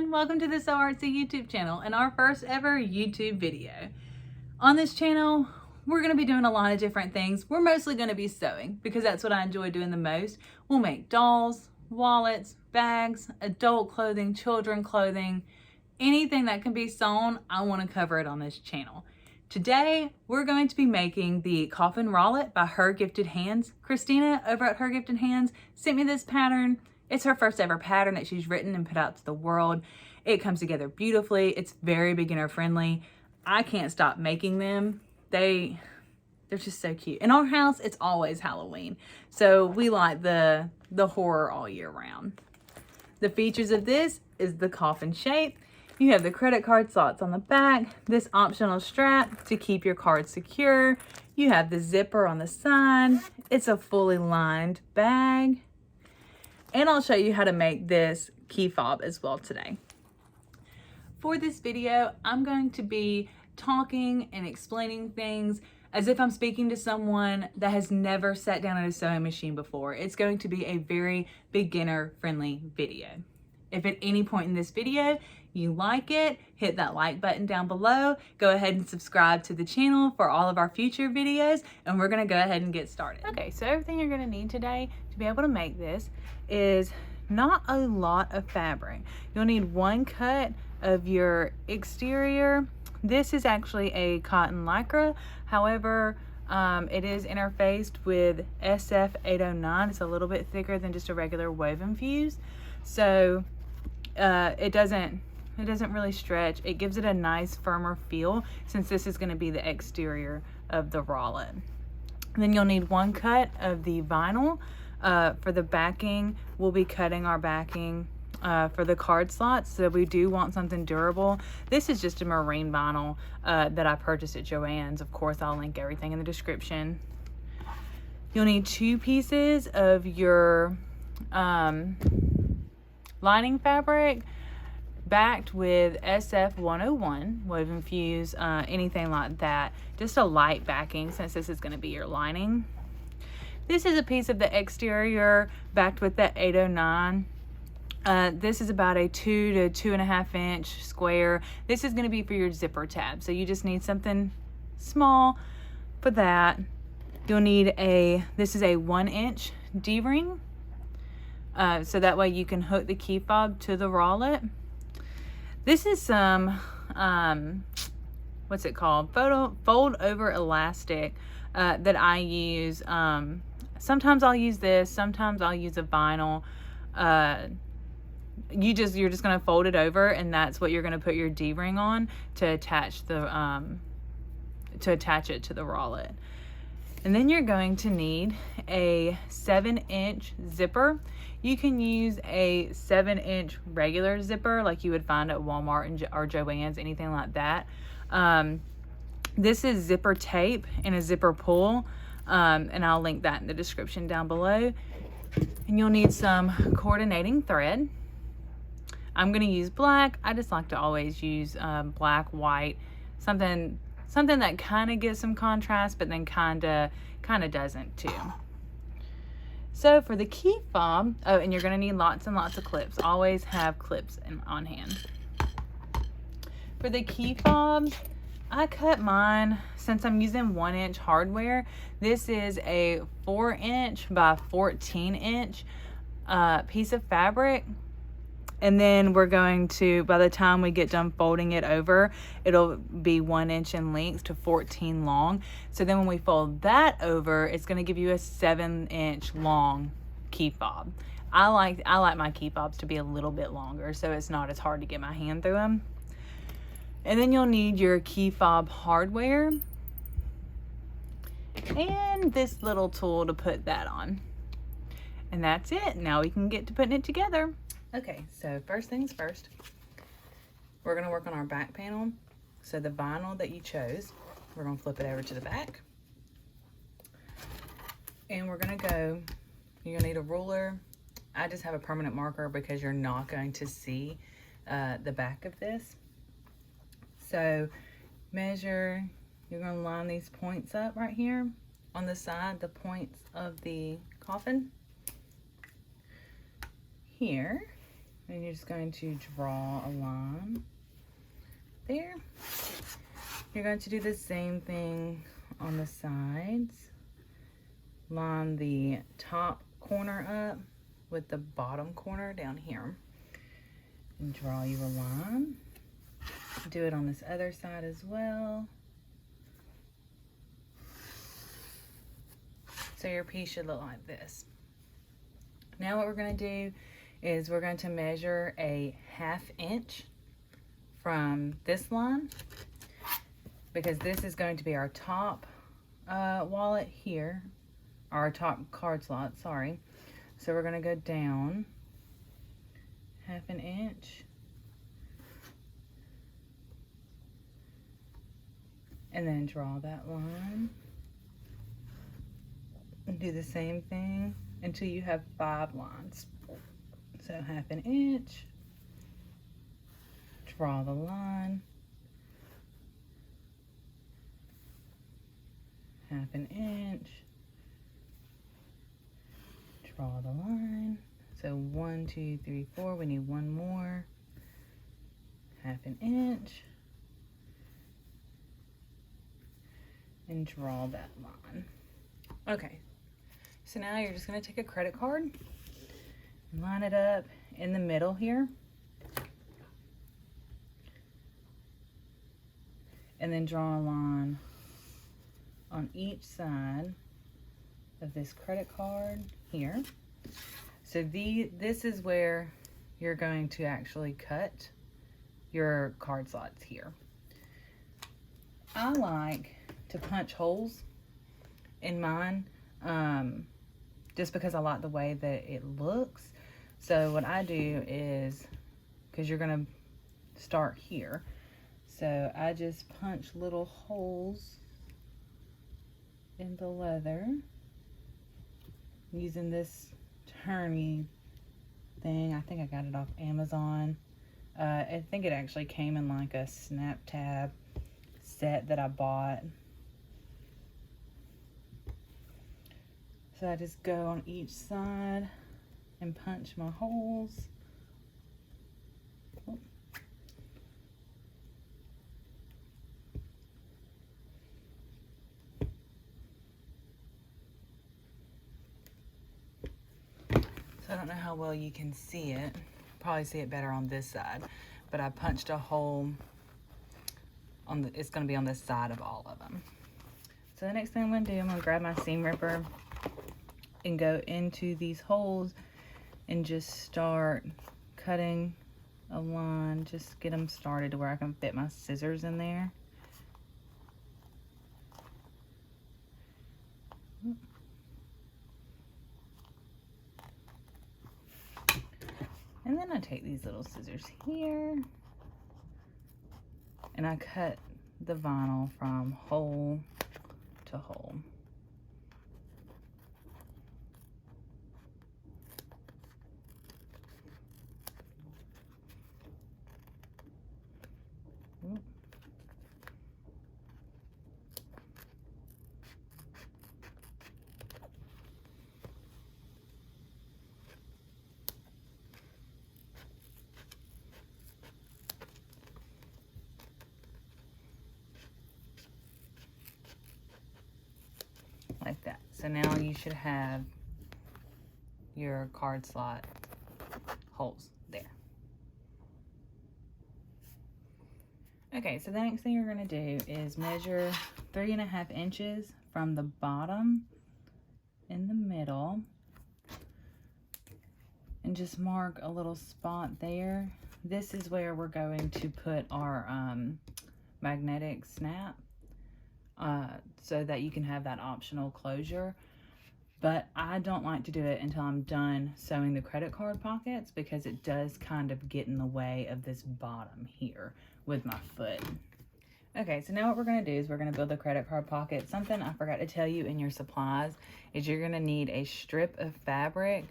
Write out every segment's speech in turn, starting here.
everyone, welcome to the So Artsy YouTube channel and our first ever YouTube video. On this channel, we're going to be doing a lot of different things. We're mostly going to be sewing because that's what I enjoy doing the most. We'll make dolls, wallets, bags, adult clothing, children clothing, anything that can be sewn, I want to cover it on this channel. Today, we're going to be making the Coffin Wrallet by Her Gifted Hands. Christina over at Her Gifted Hands sent me this pattern. It's her first ever pattern that she's written and put out to the world. It comes together beautifully. It's very beginner friendly. I can't stop making them. They're just so cute. In our house, it's always Halloween. So we like the horror all year round. The features of this is the coffin shape. You have the credit card slots on the back, this optional strap to keep your card secure. You have the zipper on the side. It's a fully lined bag. And I'll show you how to make this key fob as well today. For this video, I'm going to be talking and explaining things as if I'm speaking to someone that has never sat down at a sewing machine before. It's going to be a very beginner-friendly video. If at any point in this video you like it, hit that like button down below. Go ahead and subscribe to the channel for all of our future videos, and we're gonna go ahead and get started. Okay, so everything you're gonna need today to be able to make this is not a lot of fabric. You'll need one cut of your exterior. This is actually a cotton lycra. However, it is interfaced with SF 809. It's a little bit thicker than just a regular woven fuse. So it doesn't really stretch. It gives it a nice firmer feel since this is going to be the exterior of the Wrallet. Then you'll need one cut of the vinyl. For the backing, we'll be cutting our backing for the card slots, so we do want something durable. This is just a marine vinyl that I purchased at Joann's. Of course, I'll link everything in the description. You'll need 2 pieces of your lining fabric backed with SF 101 woven fuse, anything like that. Just a light backing since this is going to be your lining. This is a piece of the exterior backed with the 809. This is about a 2 to 2.5 inch square. This is going to be for your zipper tab, so you just need something small for that. You'll need this is a 1 inch D-ring, so that way you can hook the key fob to the Wrallet. This is some what's it called, fold over elastic that I use. Sometimes I'll use this, sometimes I'll use a vinyl. You're just going to fold it over, and that's what you're going to put your D-ring on to attach it to the Wrallet. And then you're going to need a 7-inch zipper. You can use a 7-inch regular zipper like you would find at Walmart or Joann's, anything like that. This is zipper tape and a zipper pull, and I'll link that in the description down below. And you'll need some coordinating thread. I'm going to use black. I just like to always use black, white, something that kind of gives some contrast, but then kind of doesn't too. So for the key fob, oh, and you're going to need lots and lots of clips. Always have clips on hand. For the key fob, I cut mine, since I'm using 1 inch hardware, this is a 4 inch by 14 inch piece of fabric. And then we're going to, by the time we get done folding it over, it'll be 1 inch in length to 14 long. So then when we fold that over, it's going to give you a 7-inch long key fob. I like my key fobs to be a little bit longer, so it's not as hard to get my hand through them. And then you'll need your key fob hardware and this little tool to put that on. And that's it. Now we can get to putting it together. Okay, so first things first, we're going to work on our back panel. So the vinyl that you chose, we're going to flip it over to the back. And we're going to go, you're going to need a ruler. I just have a permanent marker because you're not going to see the back of this. So measure, you're going to line these points up right here on the side, the points of the coffin. Here. And you're just going to draw a line there. You're going to do the same thing on the sides. Line the top corner up with the bottom corner down here. And draw you a line. Do it on this other side as well. So your piece should look like this. Now what we're going to do is we're going to measure a 1/2 inch from this line, because this is going to be our top wallet here, our top card slot, sorry. So we're going to go down 1/2 inch. And then draw that line. And do the same thing until you have 5 lines. So 1/2 inch. Draw the line. 1/2 inch. Draw the line. So 1, 2, 3, 4. We need one more. 1/2 inch. And draw that line. Okay, so now you're just going to take a credit card and line it up in the middle here, and then draw a line on each side of this credit card here. So this is where you're going to actually cut your card slots here. I like to punch holes in mine just because I like the way that it looks. So what I do is, because you're going to start here, so I just punch little holes in the leather using this turny thing. I think I got it off Amazon. I think it actually came in like a snap tab set that I bought. So I just go on each side and punch my holes. So I don't know how well you can see it. Probably see it better on this side, but I punched a hole on the, it's going to be on this side of all of them. So the next thing I'm going to do, I'm going to grab my seam ripper and go into these holes and just start cutting a line. Just get them started to where I can fit my scissors in there. And then I take these little scissors here and I cut the vinyl from hole to hole. Like that. So now you should have your card slot holes there. Okay, so the next thing you're going to do is measure 3.5 inches from the bottom in the middle and just mark a little spot there. This is where we're going to put our magnetic snap so that you can have that optional closure. But I don't like to do it until I'm done sewing the credit card pockets, because it does kind of get in the way of this bottom here with my foot. Okay, so now what we're going to do is we're going to build the credit card pocket. Something I forgot to tell you in your supplies is you're going to need a strip of fabric,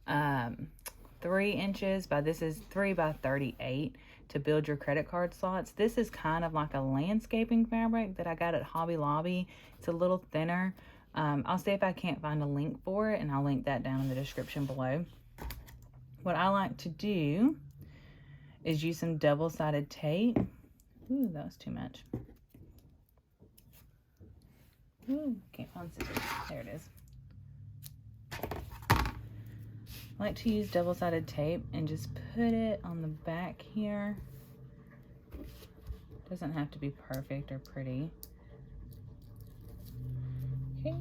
3 inches by, this is 3 by 38 to build your credit card slots. This is kind of like a landscaping fabric that I got at Hobby Lobby. It's a little thinner. I'll see if I can't find a link for it, and I'll link that down in the description below. What I like to do is use some double-sided tape. Ooh, that was too much. Ooh, can't find scissors. There it is. I like to use double-sided tape and just put it on the back here. Doesn't have to be perfect or pretty. Okay.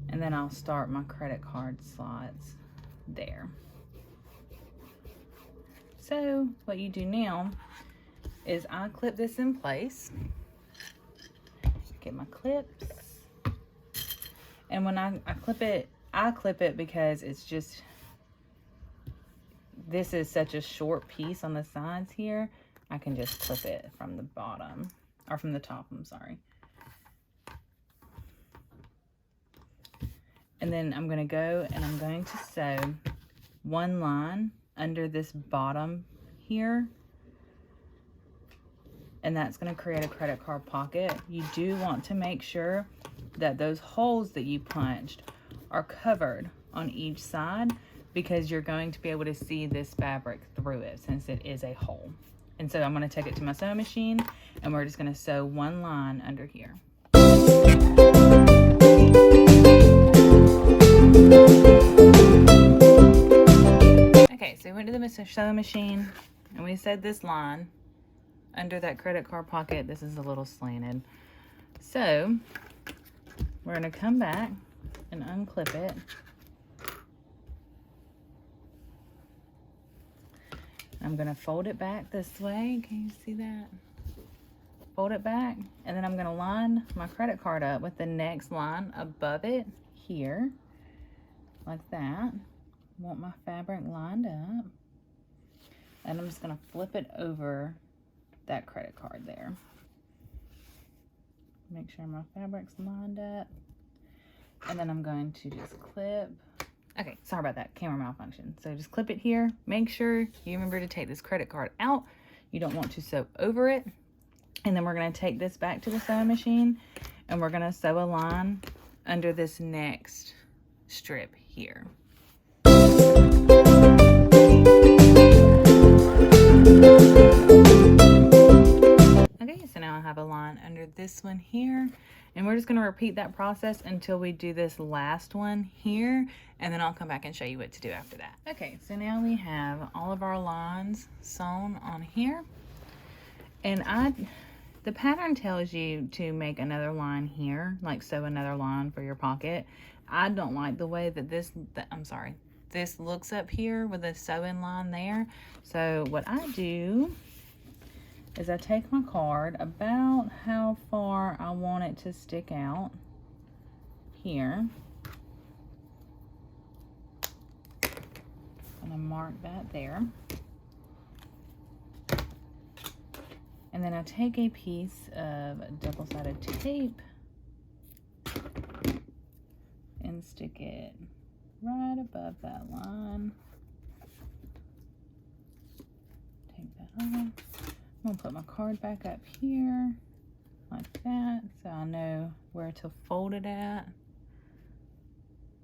And then I'll start my credit card slots there. So what you do now is I clip this in place. Get my clips. And when I clip it because it's just, this is such a short piece on the sides here. I can just clip it from the bottom, or from the top, I'm sorry. And then I'm gonna go and I'm going to sew one line under this bottom here. And that's gonna create a credit card pocket. You do want to make sure that those holes that you punched are covered on each side, because you're going to be able to see this fabric through it since it is a hole. And so I'm gonna take it to my sewing machine and we're just gonna sew one line under here. Okay, so we went to the sewing machine and we sewed this line under that credit card pocket. This is a little slanted. So we're gonna come back and unclip it. I'm gonna fold it back this way. Can you see that? Fold it back, and then I'm gonna line my credit card up with the next line above it here, like that. Want my fabric lined up. And I'm just gonna flip it over that credit card there. Make sure my fabric's lined up. And then I'm going to just clip. Okay, sorry about that, camera malfunction. So just clip it here. Make sure you remember to take this credit card out. You don't want to sew over it. And then we're gonna take this back to the sewing machine and we're gonna sew a line under this next strip here. Okay, so now I have a line under this one here, and we're just going to repeat that process until we do this last one here, and then I'll come back and show you what to do after that. Okay, so now we have all of our lines sewn on here, and the pattern tells you to make another line here, like sew another line for your pocket. I don't like the way that this looks up here with a sewing line there. So what I do is I take my card about how far I want it to stick out here. And I mark that there. And then I take a piece of double-sided tape and stick it right above that line. Take that off. I'm gonna put my card back up here like that, so I know where to fold it at,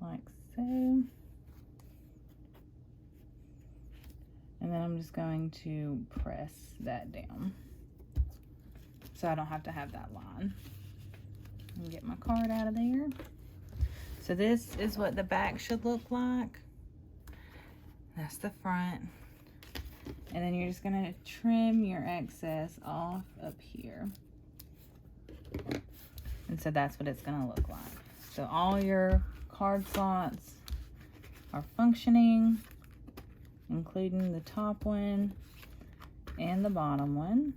like so. And then I'm just going to press that down so I don't have to have that line. And get my card out of there. So this is what the back should look like. That's the front. And then you're just gonna trim your excess off up here. And so that's what it's gonna look like. So all your card slots are functioning, including the top one and the bottom one.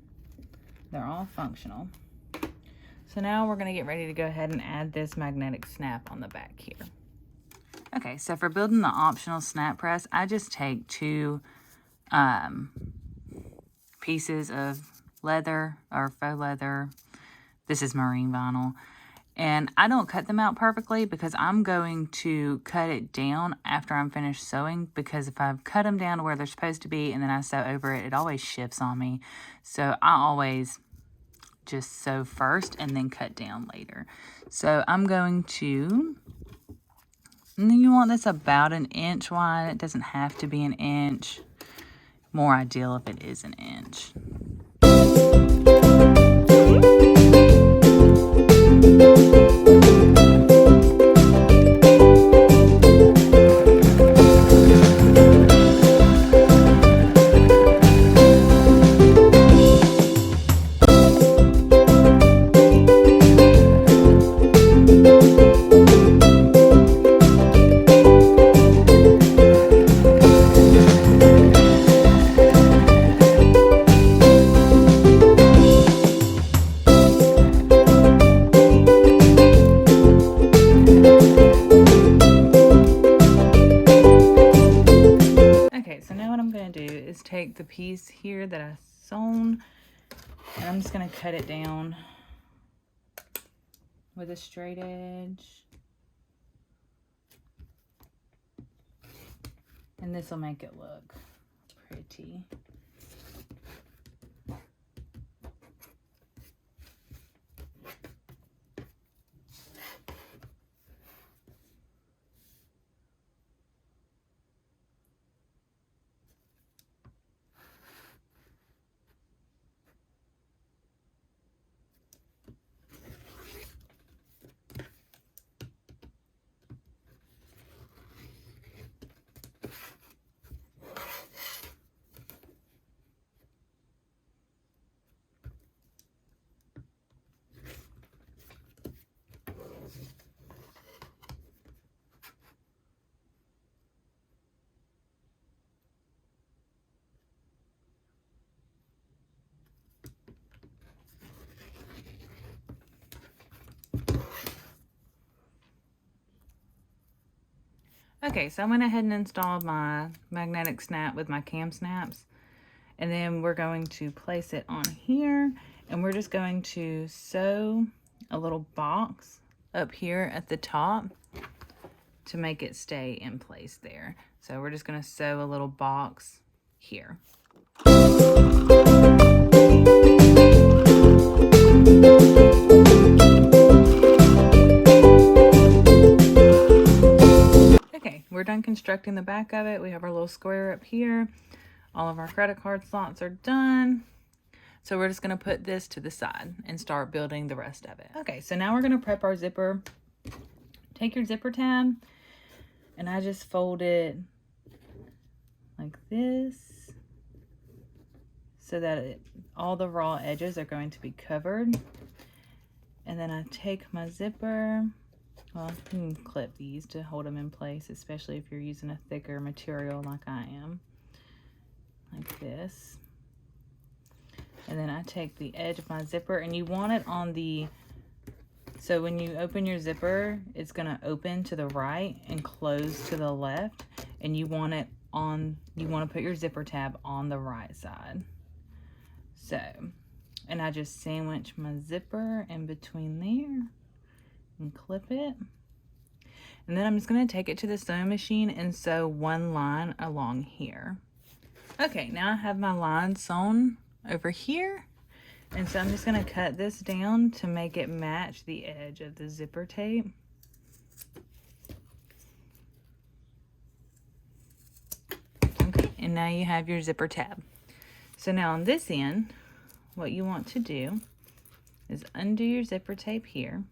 They're all functional. So now we're gonna get ready to go ahead and add this magnetic snap on the back here. Okay, so for building the optional snap press, I just take two pieces of leather or faux leather. This is marine vinyl. And I don't cut them out perfectly because I'm going to cut it down after I'm finished sewing, because if I cut them down to where they're supposed to be and then I sew over it, it always shifts on me. So I always just sew first and then cut down later. So I'm going to, and then you want this about 1 inch wide. It doesn't have to be 1 inch. More ideal if it is 1 inch. Take the piece here that I sewn, and I'm just going to cut it down with a straight edge, and this will make it look pretty. Okay, so I went ahead and installed my magnetic snap with my cam snaps, and then we're going to place it on here, and we're just going to sew a little box up here at the top to make it stay in place there. So we're just going to sew a little box here. Okay, we're done constructing the back of it. We have our little square up here. All of our credit card slots are done. So we're just going to put this to the side and start building the rest of it. Okay, so now we're going to prep our zipper. Take your zipper tab, and I just fold it like this so that all the raw edges are going to be covered. And then I take my zipper. Well, you can clip these to hold them in place, especially if you're using a thicker material like I am, like this. And then I take the edge of my zipper, and you want it on the, so when you open your zipper, it's gonna open to the right and close to the left, and you want it on, you want to put your zipper tab on the right side. So, and I just sandwich my zipper in between there and clip it. And then I'm just going to take it to the sewing machine and sew one line along here. Okay, now I have my line sewn over here. And so I'm just going to cut this down to make it match the edge of the zipper tape. Okay, and now you have your zipper tab. So now on this end, what you want to do is undo your zipper tape here.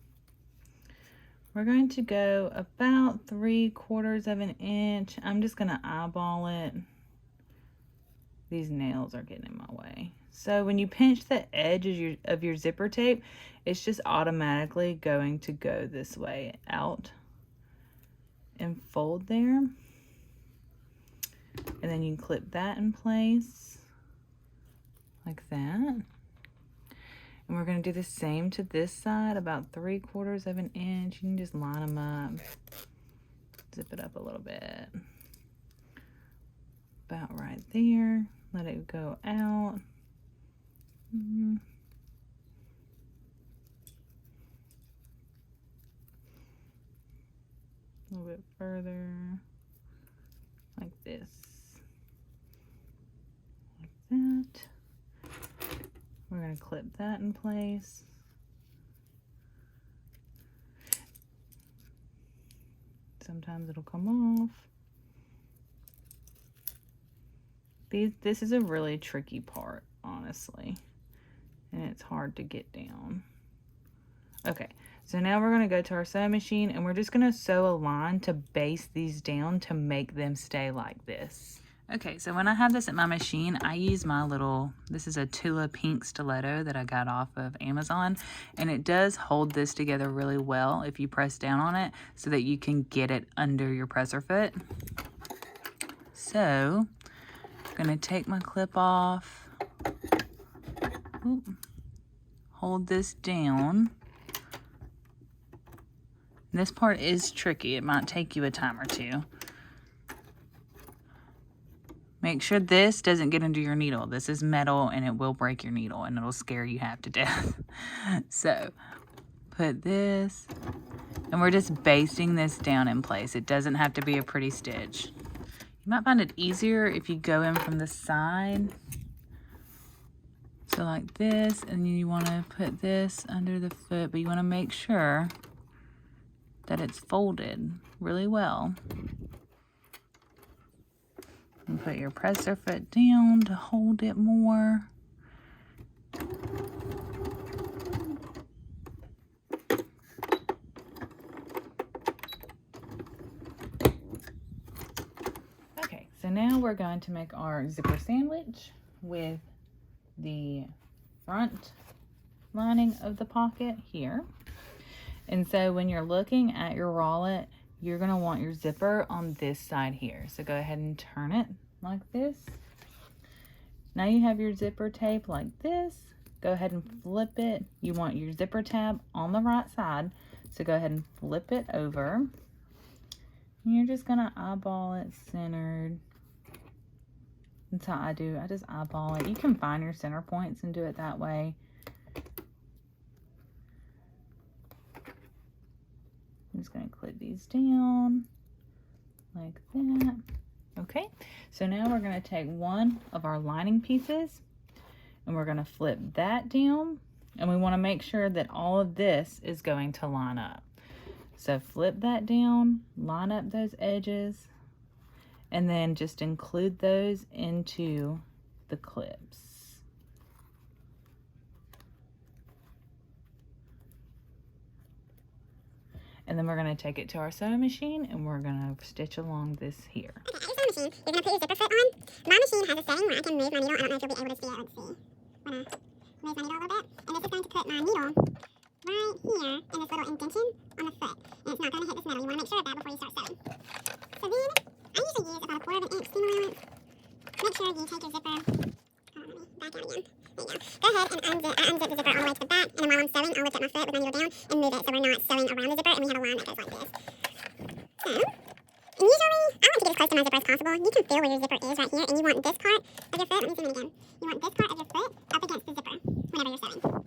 We're going to go about 3/4 of an inch. I'm just going to eyeball it. These nails are getting in my way. So when you pinch the edge of your zipper tape, it's just automatically going to go this way out and fold there. And then you can clip that in place like that. And we're going to do the same to this side, about 3/4 of an inch. You can just line them up, zip it up a little bit, about right there. Let it go out. A little bit further, like this, like that. We're going to clip that in place. Sometimes it'll come off. This is a really tricky part, honestly, and it's hard to get down. Okay, so now we're going to go to our sewing machine and we're just going to sew a line to base these down to make them stay like this. Okay, so when I have this at my machine, I use my little, this is a Tula pink stiletto that I got off of Amazon, and it does hold this together really well if you press down on it so that you can get it under your presser foot. So, I'm gonna take my clip off, hold this down. This part is tricky, it might take you a time or two. Make sure this doesn't get into your needle. This is metal and it will break your needle and it'll scare you half to death. So put this, and we're just basting this down in place. It doesn't have to be a pretty stitch. You might find it easier if you go in from the side. So like this, and then you want to put this under the foot, but you want to make sure that it's folded really well. And put your presser foot down to hold it more. Okay, so now we're going to make our zipper sandwich with the front lining of the pocket here. And so when you're looking at your Wrallet, you're going to want your zipper on this side here. So go ahead and turn it like this. Now you have your zipper tape like this. Go ahead and flip it. You want your zipper tab on the right side. So go ahead and flip it over. And you're just going to eyeball it centered. That's how I do. I just eyeball it. You can find your center points and do it that way. I'm just going to clip these down like that. Okay, so now we're going to take one of our lining pieces and we're going to flip that down, and we want to make sure that all of this is going to line up. So flip that down, line up those edges, and then just include those into the clips. And then we're going to take it to our sewing machine and we're going to stitch along this here. Okay, at your sewing machine, you're going to put your zipper foot on. My machine has a setting where I can move my needle. I don't know if you'll be able to see it. Let's see. I'm going to move my needle a little bit. And this is going to put my needle right here in this little indentation on the foot. And it's not going to hit this metal. You want to make sure of that before you start sewing. So then, I usually use about 1/4 inch seam allowance. Make sure you take your zipper. Hold on, let me back out again. There you go. Go ahead and unzip the zipper all the way to the back, and then while I'm sewing, I'll lift up my foot with my needle down and move it so we're not sewing around the zipper and we have a line that goes like this. So, and usually, I like to get as close to my zipper as possible. You can feel where your zipper is right here, and you want this part of your foot, let me zoom in again. You want this part of your foot up against the zipper whenever you're sewing.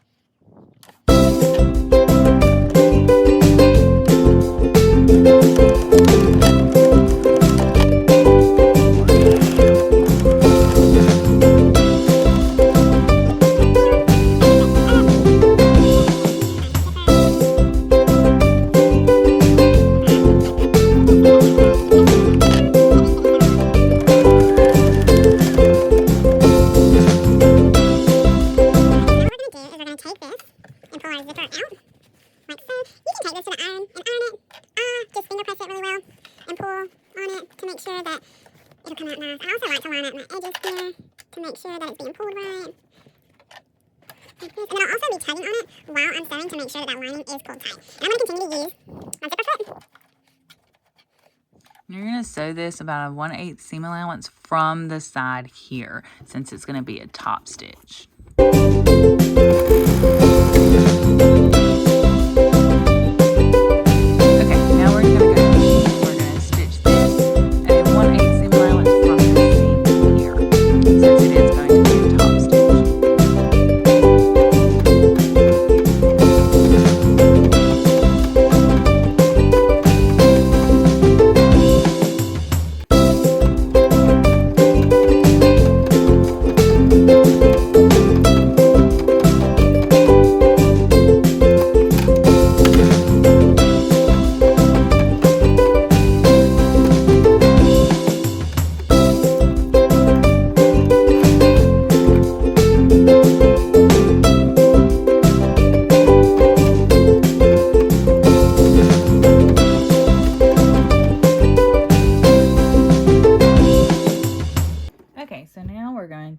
You're going to sew this about a 1/8 seam allowance from the side here, since it's going to be a top stitch.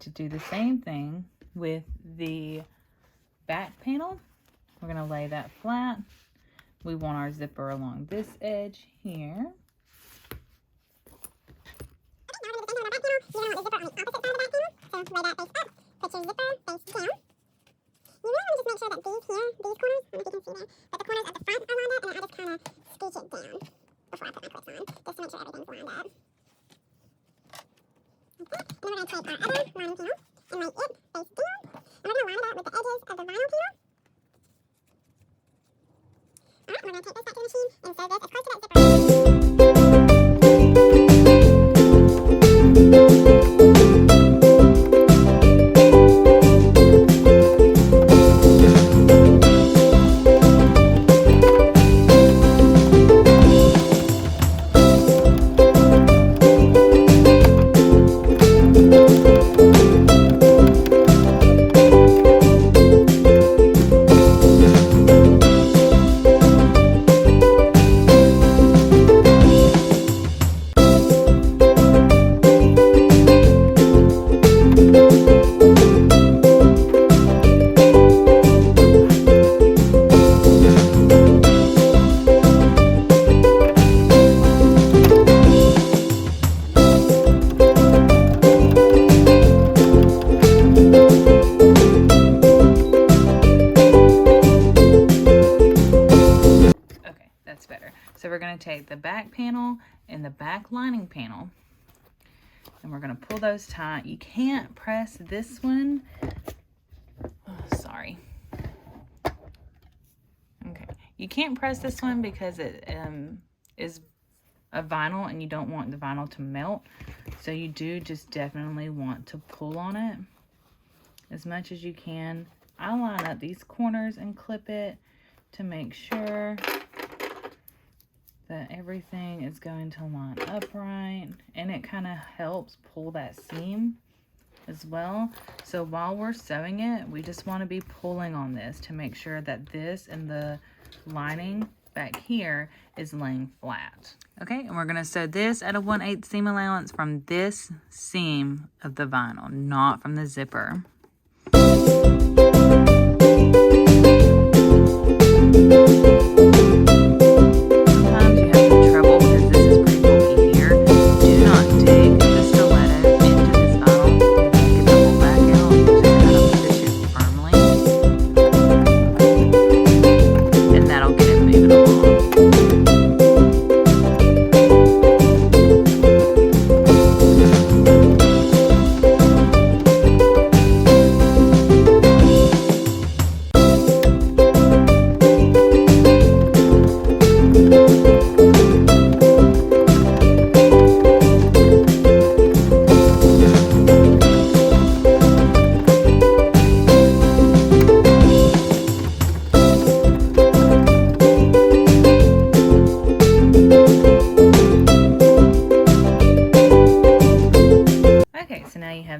to do the same thing with the back panel. We're going to lay that flat. We want our zipper along this edge here. You're going to want the zipper on the opposite side of the back panel. So lay that face up, put your zipper face down. You really want to just make sure that these corners, I don't know if you can see there, but the corners at the front are lined up, and I just kind of scooch it down before I put my clips on, just to make sure everything's lined up. Okay, and then we're going to take our other lining panel and lay it face down, and we're going to line it up with the edges of the vinyl panel. Alright, we're going to take this back to the machine and sew this as close to that zipper. So we're going to take the back panel and the back lining panel, and we're going to pull those tight. You can't press this one. Oh, sorry. Okay. You can't press this one because it is a vinyl and you don't want the vinyl to melt. So you do just definitely want to pull on it as much as you can. I line up these corners and clip it to make sure that everything is going to line up right, and it kind of helps pull that seam as well. So while we're sewing it, we just want to be pulling on this to make sure that this and the lining back here is laying flat. Okay, and we're going to sew this at a 1/8 seam allowance from this seam of the vinyl, not from the zipper.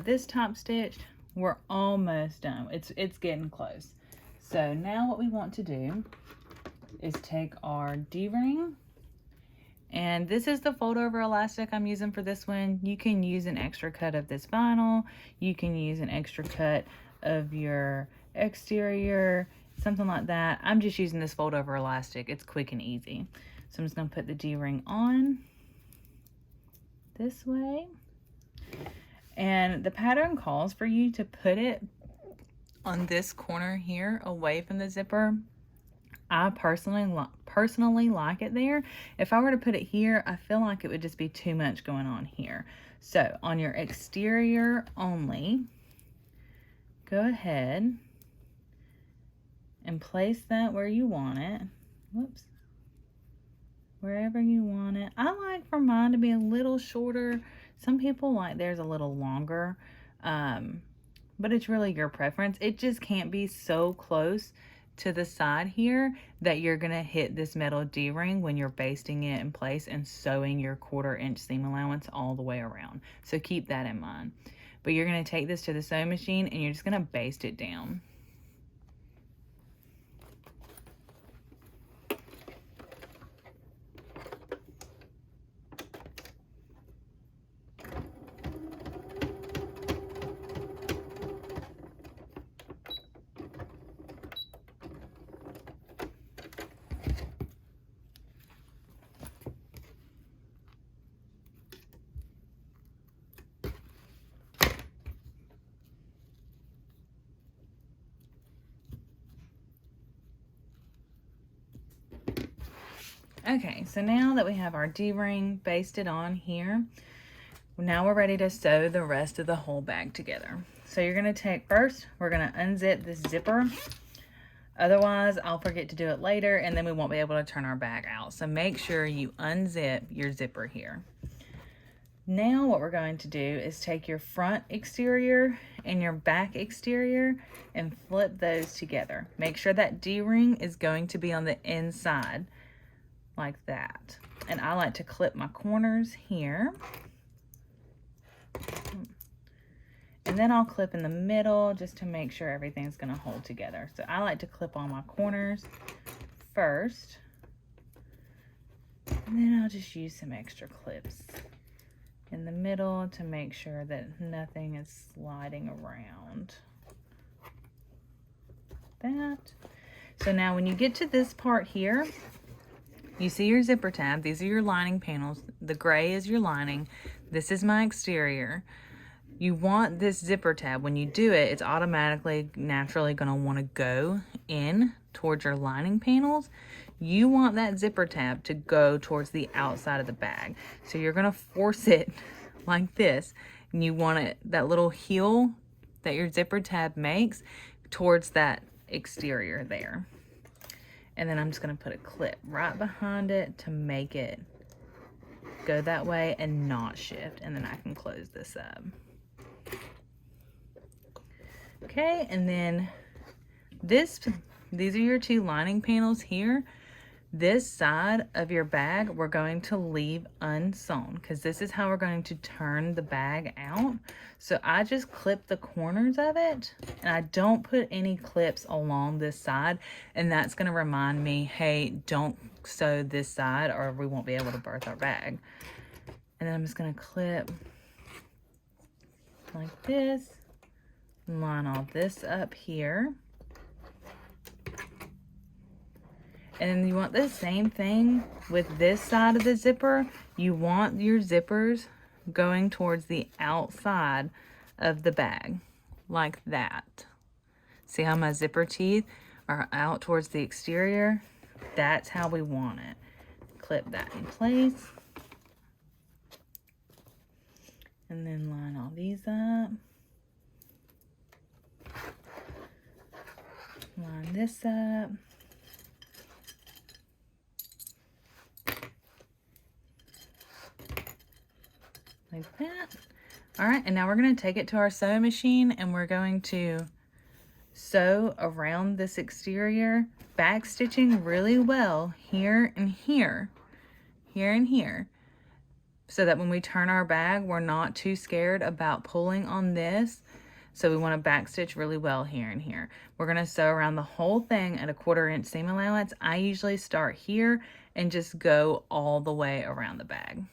This top stitch, we're almost done. It's getting close. So now what we want to do is take our D-ring, and this is the fold over elastic I'm using for this one. You can use an extra cut of this vinyl, you can use an extra cut of your exterior, something like that. I'm just using this fold over elastic. It's quick and easy. So I'm just going to put the D-ring on this way. And the pattern calls for you to put it on this corner here away from the zipper. I personally like it there. If I were to put it here, I feel like it would just be too much going on here. So on your exterior only, go ahead and place that where you want it. Whoops. Wherever you want it. I like for mine to be a little shorter. Some people like theirs a little longer, but it's really your preference. It just can't be so close to the side here that you're going to hit this metal D-ring when you're basting it in place and sewing your 1/4 inch seam allowance all the way around. So keep that in mind. But you're going to take this to the sewing machine and you're just going to baste it down. Okay, so now that we have our D-ring basted on here, now we're ready to sew the rest of the whole bag together. So you're gonna take, first, we're gonna unzip this zipper. Otherwise, I'll forget to do it later and then we won't be able to turn our bag out. So make sure you unzip your zipper here. Now what we're going to do is take your front exterior and your back exterior and flip those together. Make sure that D-ring is going to be on the inside like that. And I like to clip my corners here. And then I'll clip in the middle just to make sure everything's gonna hold together. So I like to clip all my corners first. And then I'll just use some extra clips in the middle to make sure that nothing is sliding around. That. So now when you get to this part here, you see your zipper tab. These are your lining panels. The gray is your lining. This is my exterior. You want this zipper tab, when you do it, it's automatically, naturally gonna wanna go in towards your lining panels. You want that zipper tab to go towards the outside of the bag. So you're gonna force it like this, and you want it, that little heel that your zipper tab makes, towards that exterior there. And then I'm just gonna put a clip right behind it to make it go that way and not shift. And then I can close this up. Okay, and then these are your two lining panels here. This side of your bag we're going to leave unsewn because this is how we're going to turn the bag out. So I just clip the corners of it and I don't put any clips along this side, and that's going to remind me, hey, don't sew this side or we won't be able to birth our bag. And then I'm just going to clip like this. Line all this up here. And then you want the same thing with this side of the zipper. You want your zippers going towards the outside of the bag, like that. See how my zipper teeth are out towards the exterior? That's how we want it. Clip that in place. And then line all these up. Line this up. Like that. All right, and now we're going to take it to our sewing machine and we're going to sew around this exterior, back stitching really well here and here, here and here, so that when we turn our bag, we're not too scared about pulling on this. So we want to back stitch really well here and here. We're going to sew around the whole thing at a 1/4 inch seam allowance. I usually start here and just go all the way around the bag.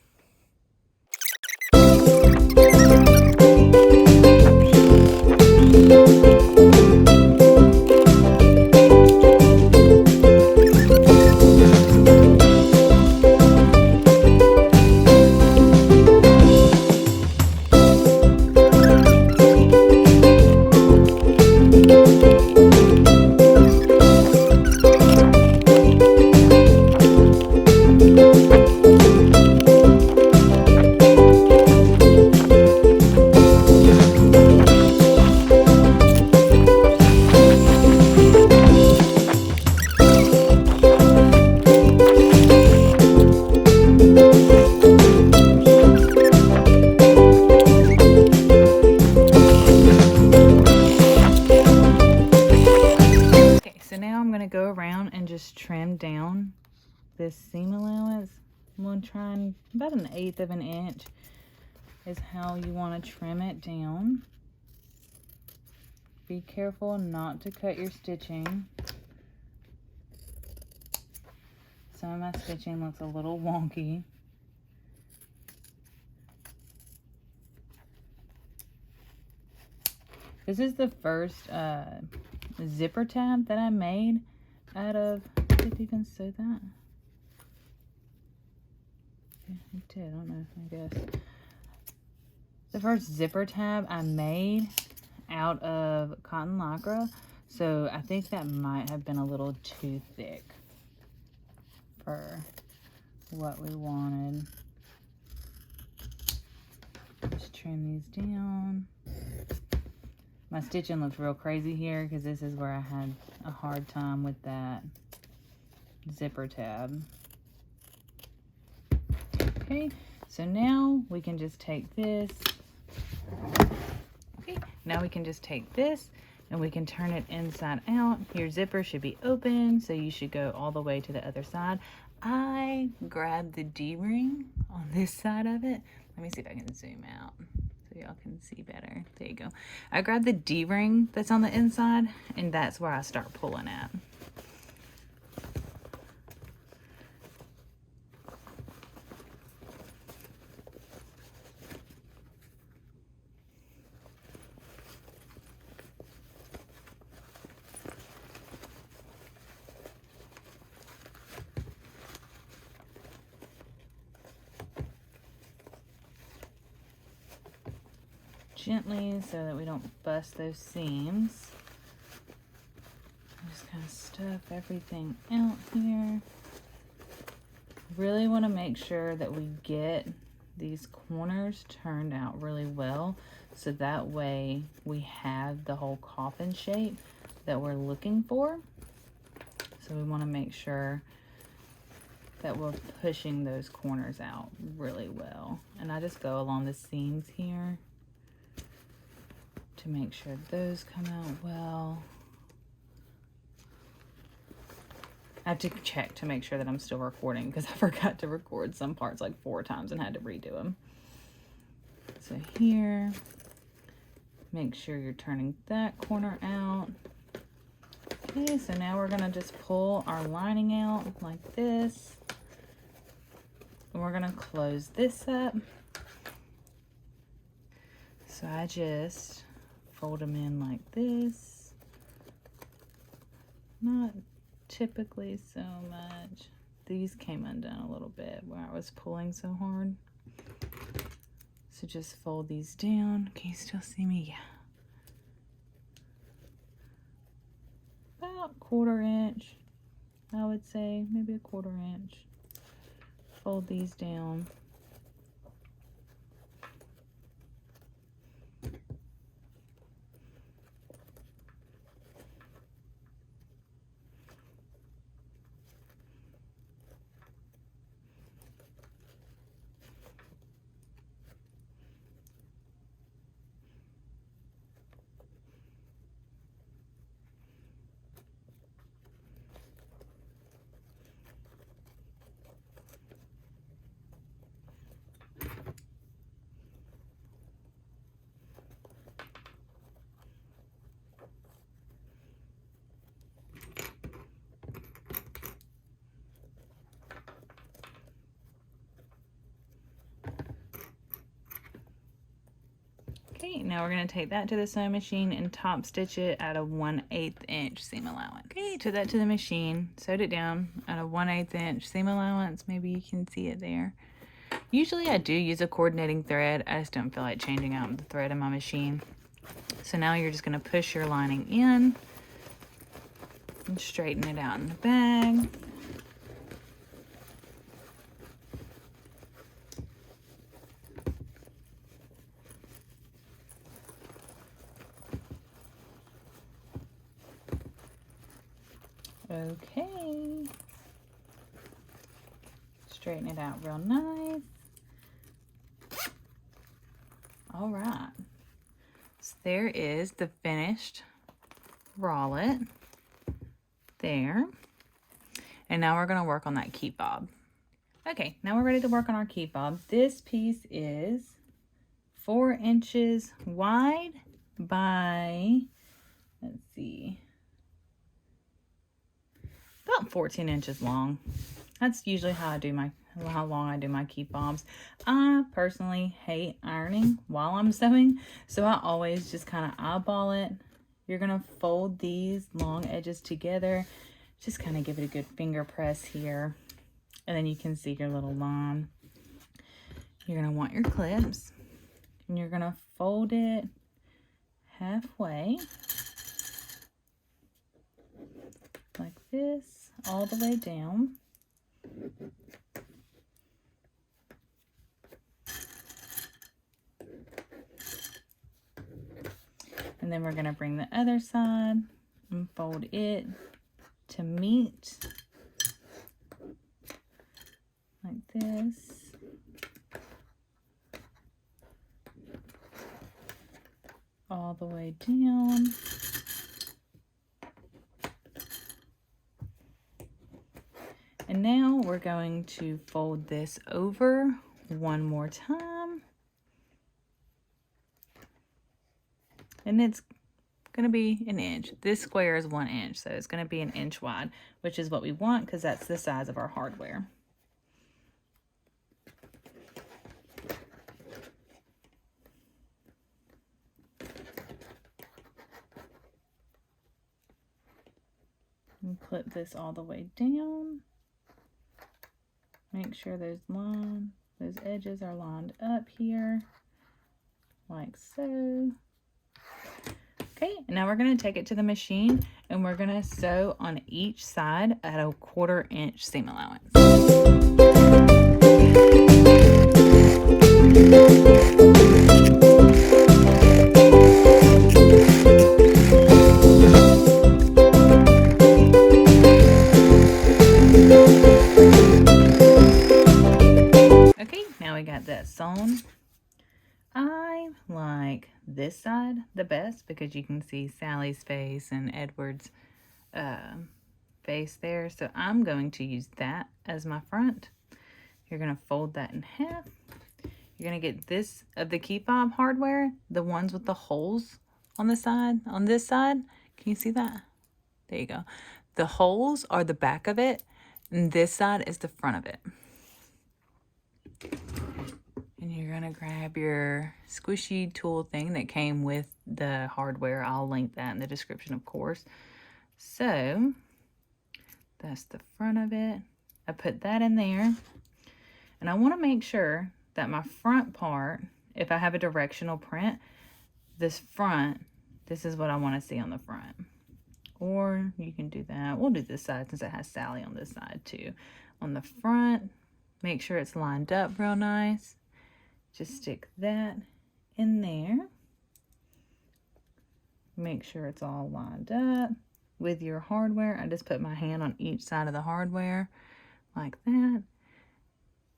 Go around and just trim down this seam allowance. I'm going to try and about 1/8 of an inch is how you want to trim it down. Be careful not to cut your stitching. Some of my stitching looks a little wonky. This is the first zipper tab that I made out of, did it even sew that? Yeah, it did, I don't know, I guess. The first zipper tab I made out of cotton lycra, so I think that might have been a little too thick for what we wanted. Just trim these down. My stitching looks real crazy here because this is where I had a hard time with that zipper tab. Okay, so now we can just take this. Okay, now we can just take this and we can turn it inside out. Your zipper should be open, so you should go all the way to the other side. I grabbed the D-ring on this side of it. Let me see if I can zoom out so y'all can see better. There you go. I grabbed the D-ring that's on the inside, and that's where I start pulling at. Gently so that we don't bust those seams. I'm just kind of stuff everything out here. Really want to make sure that we get these corners turned out really well, so that way we have the whole coffin shape that we're looking for. So we want to make sure that we're pushing those corners out really well. And I just go along the seams here to make sure those come out well. I have to check to make sure that I'm still recording because I forgot to record some parts like 4 times and had to redo them. So here, make sure you're turning that corner out. Okay, so now we're gonna just pull our lining out like this. And we're gonna close this up. So I just fold them in like this. Not typically so much. These came undone a little bit where I was pulling so hard. So just fold these down. Can you still see me? Yeah. About 1/4 inch, I would say, maybe 1/4 inch. Fold these down. Okay, now we're going to take that to the sewing machine and top stitch it at a 1/8 inch seam allowance. Okay, took that to the machine, sewed it down at a 1/8 inch seam allowance. Maybe you can see it there. Usually I do use a coordinating thread. I just don't feel like changing out the thread in my machine. So now you're just going to push your lining in and straighten it out in the bag. Okay, straighten it out real nice. All right, so there is the finished Wrallet there. And now we're gonna work on that key fob. Okay, now we're ready to work on our key fob. This piece is 4 inches wide by, let's see, about 14 inches long. That's usually how long I do my key fobs. I personally hate ironing while I'm sewing, so I always just kind of eyeball it. You're gonna fold these long edges together, just kind of give it a good finger press here, and then you can see your little line. You're gonna want your clips, and you're gonna fold it halfway like this, all the way down. And then we're going to bring the other side and fold it to meet like this. All the way down. And now we're going to fold this over one more time. And it's going to be an inch. This square is 1 inch, so it's going to be an inch wide, which is what we want because that's the size of our hardware. And clip this all the way down. Make sure those edges are lined up here, like so. Okay, now we're going to take it to the machine and we're going to sew on each side at a 1/4 inch seam allowance. Okay, now we got that sewn. I like this side the best because you can see Sally's face and Edward's face there. So I'm going to use that as my front. You're going to fold that in half. You're going to get this of the key fob hardware, the ones with the holes on the side, on this side. Can you see that? There you go. The holes are the back of it, and this side is the front of it. And you're going to grab your squishy tool thing that came with the hardware. I'll link that in the description, of course. So that's the front of it. I put that in there. And I want to make sure that my front part, if I have a directional print, this front, this is what I want to see on the front. Or you can do that. We'll do this side since it has Sally on this side too. On the front, make sure it's lined up real nice. Just stick that in there. Make sure it's all lined up with your hardware. I just put my hand on each side of the hardware like that.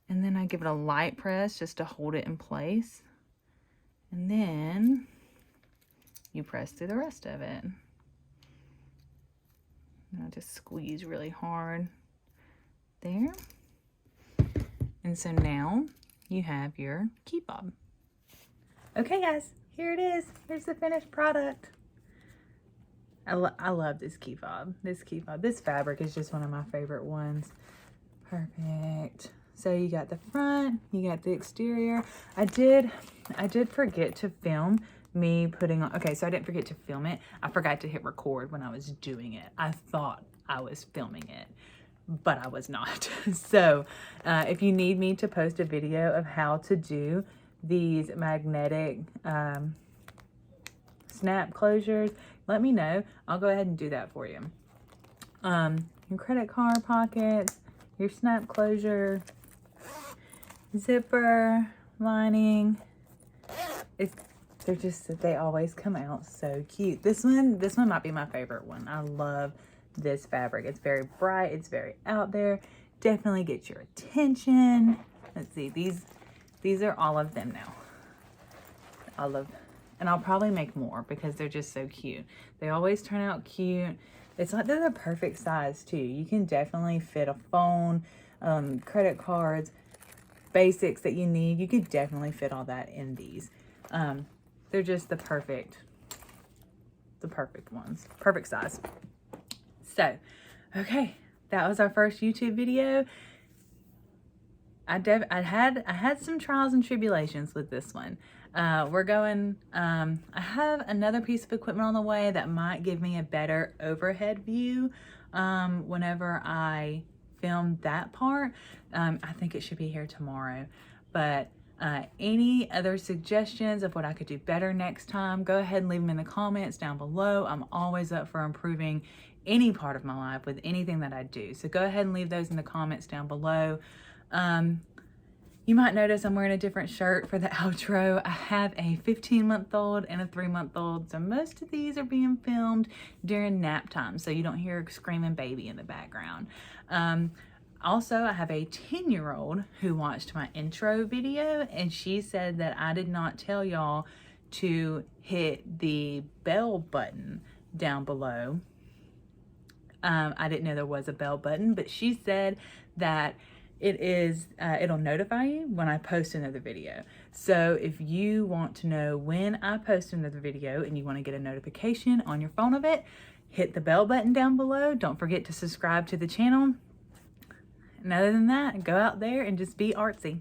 And then I give it a light press just to hold it in place. And then you press through the rest of it. And I just squeeze really hard there. And so now you have your key fob. Okay guys, here it is. Here's the finished product. I love this key fob. This fabric is just one of my favorite ones. Perfect. So you got the front, you got the exterior. I did forget to film me putting on, okay, so I didn't forget to film it. I forgot to hit record when I was doing it. I thought I was filming it, but I was not. So if you need me to post a video of how to do these magnetic snap closures, let me know. I'll go ahead and do that for you. Your credit card pockets, your snap closure, zipper, lining. They always come out so cute. This one might be my favorite one. I love this fabric. It's very bright, it's very out there. Definitely get your attention. Let's see, these are all of them now. And I'll probably make more because they're just so cute. They always turn out cute. It's like they're the perfect size too. You can definitely fit a phone, credit cards, basics that you need. You could definitely fit all that in these. They're just the perfect ones, perfect size. So, okay, that was our first YouTube video. I had some trials and tribulations with this one. I have another piece of equipment on the way that might give me a better overhead view whenever I film that part. I think it should be here tomorrow. But any other suggestions of what I could do better next time, go ahead and leave them in the comments down below. I'm always up for improving any part of my life with anything that I do. So go ahead and leave those in the comments down below. You might notice I'm wearing a different shirt for the outro. I have a 15-month-old and a 3-month-old, so most of these are being filmed during nap time, so you don't hear a screaming baby in the background. Also, I have a 10-year-old who watched my intro video, and she said that I did not tell y'all to hit the bell button down below. I didn't know there was a bell button, but she said that it'll notify you when I post another video. So if you want to know when I post another video and you want to get a notification on your phone of it, hit the bell button down below. Don't forget to subscribe to the channel. And other than that, go out there and just be artsy.